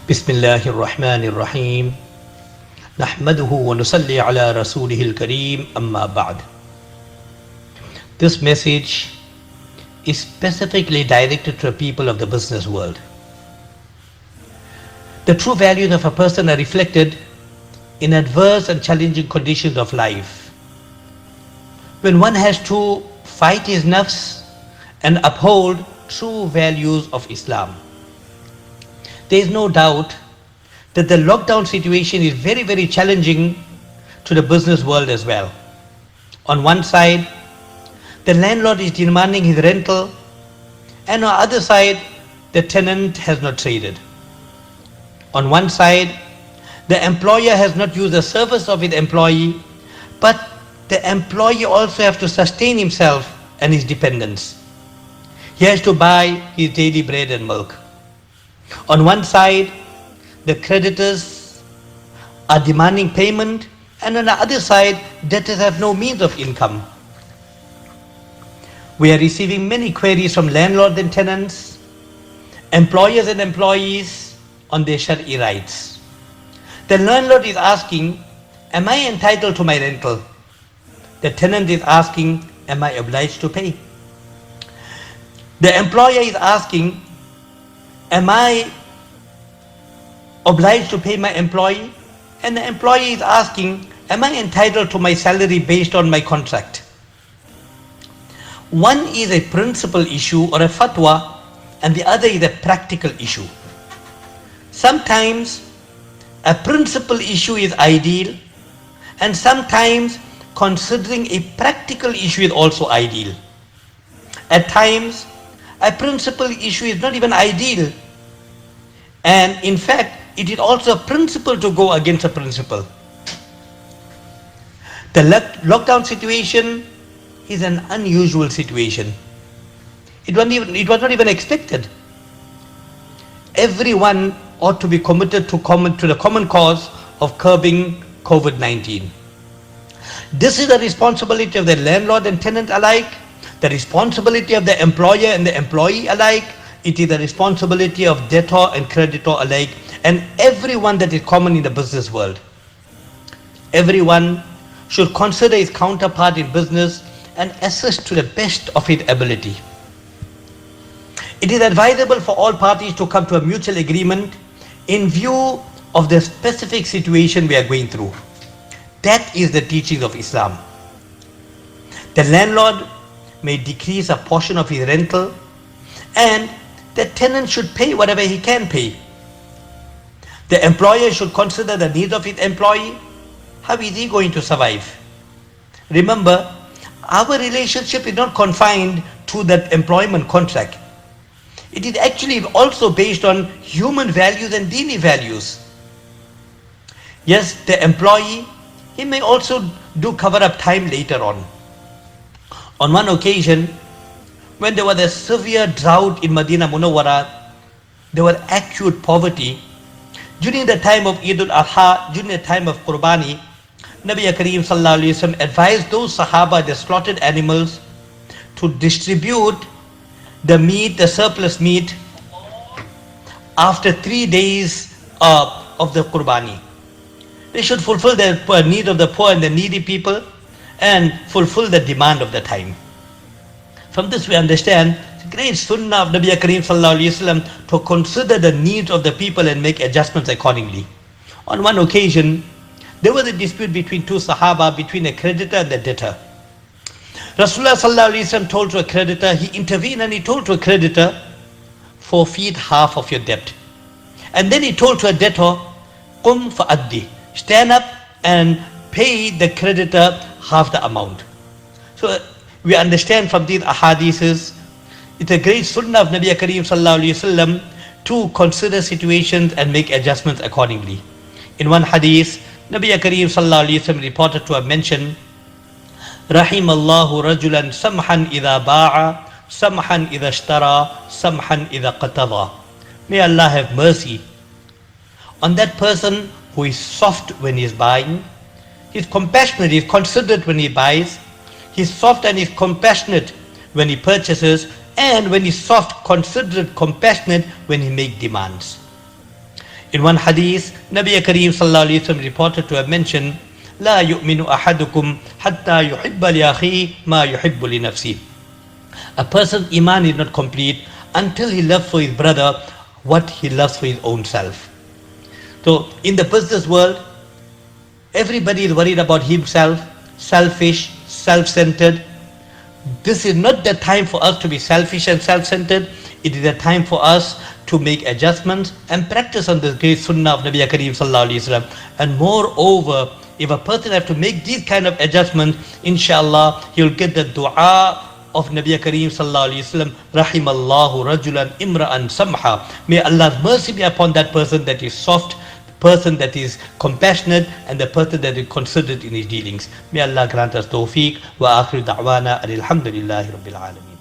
Bismillahir Rahmanir Rahim. Nahmaduhu wa nusalli ala rasulihil kareem, amma ba'd. This message is specifically directed to the people of the business world. The true values of a person are reflected in adverse and challenging conditions of life. When one has to fight his nafs and uphold true values of Islam. There is no doubt that the lockdown situation is very, very challenging to the business world as well. On one side, the landlord is demanding his rental, and on the other side, the tenant has not traded. On one side, the employer has not used the service of his employee, but the employee also has to sustain himself and his dependents. He has to buy his daily bread and milk. On one side, the creditors are demanding payment, and on the other side, debtors have no means of income. We are receiving many queries from landlords and tenants, employers and employees on their Shari'i rights. The landlord is asking, am I entitled to my rental? The tenant is asking, am I obliged to pay? The employer is asking, am I obliged to pay my employee? And the employee is asking, am I entitled to my salary based on my contract? One is a principal issue or a fatwa, and the other is a practical issue. Sometimes a principal issue is ideal, and sometimes considering a practical issue is also ideal. At times, a principal issue is not even ideal, and in fact, it is also a principle to go against a principle. The lockdown situation is an unusual situation. It was not even expected. Everyone ought to be committed to the common cause of curbing COVID-19. This is the responsibility of the landlord and tenant alike, the responsibility of the employer and the employee alike. It is the responsibility of debtor and creditor alike, and everyone that is common in the business world. Everyone should consider his counterpart in business and assist to the best of his ability. It is advisable for all parties to come to a mutual agreement in view of the specific situation we are going through. That is the teachings of Islam. The landlord may decrease a portion of his rental, and the tenant should pay whatever he can pay. The employer should consider the needs of his employee. How is he going to survive? Remember, our relationship is not confined to that employment contract. It is actually also based on human values and dini values. Yes, the employee, he may also do cover-up time later on. On one occasion, when there was a severe drought in Medina Munawwara, there was acute poverty. During the time of Eid al-Adha, during the time of Qurbani, Nabi Kareem Sallallahu Alaihi Wasallam advised those Sahaba, the slaughtered animals, to distribute the meat, the surplus meat, after 3 days of the Qurbani. They should fulfill the need of the poor and the needy people and fulfill the demand of the time. From this we understand the great sunnah of Nabi Kareem Sallallahu Alaihi Wasallam to consider the needs of the people and make adjustments accordingly. On one occasion, there was a dispute between two Sahaba, between a creditor and the debtor. Rasulullah Sallallahu Alaihi Wasallam told to a creditor, he intervened and he told to a creditor, forfeit half of your debt. And then he told to a debtor, Qum fa'addi, stand up and pay the creditor half the amount. So we understand from these ahadiths, it's a great sunnah of Nabi Kareem Sallallahu Alaihi Wasallam to consider situations and make adjustments accordingly. In one hadith, Nabi Kareem Sallallahu Alaihi Wasallam reported to have mentioned, Rahim Allahu rajulan samhan idha ba'a, samhan idha ishtara, samhan idha qatada. May Allah have mercy on that person who is soft when he is buying, he's compassionate, he's considerate when he buys, he's soft and he's compassionate when he purchases, and when he's soft, considerate, compassionate when he makes demands. In one hadith, Nabi Kareem sallallahu alaihi wasallam reported to have mentioned, لا يؤمن أحدكم حتى يحب لأخيه ما يحب لنفسه. A person's iman is not complete until he loves for his brother what he loves for his own self. So in the business world, everybody is worried about himself, selfish, self-centered. This is not the time for us to be selfish and self-centered. It is a time for us to make adjustments and practice on the great sunnah of Nabi Kareem sallallahu alaihi wasallam. And moreover, if a person has to make these kind of adjustments, inshallah, he will get the dua of Nabi Kareem sallallahu alaihi wasallam, rahimallahu rajulan imra'an samha. May Allah's mercy be upon that person that is soft, person that is compassionate, and the person that is considerate in his dealings. May Allah grant us tawfiq wa akhiru da'wana alhamdulillahi rabbil alameen.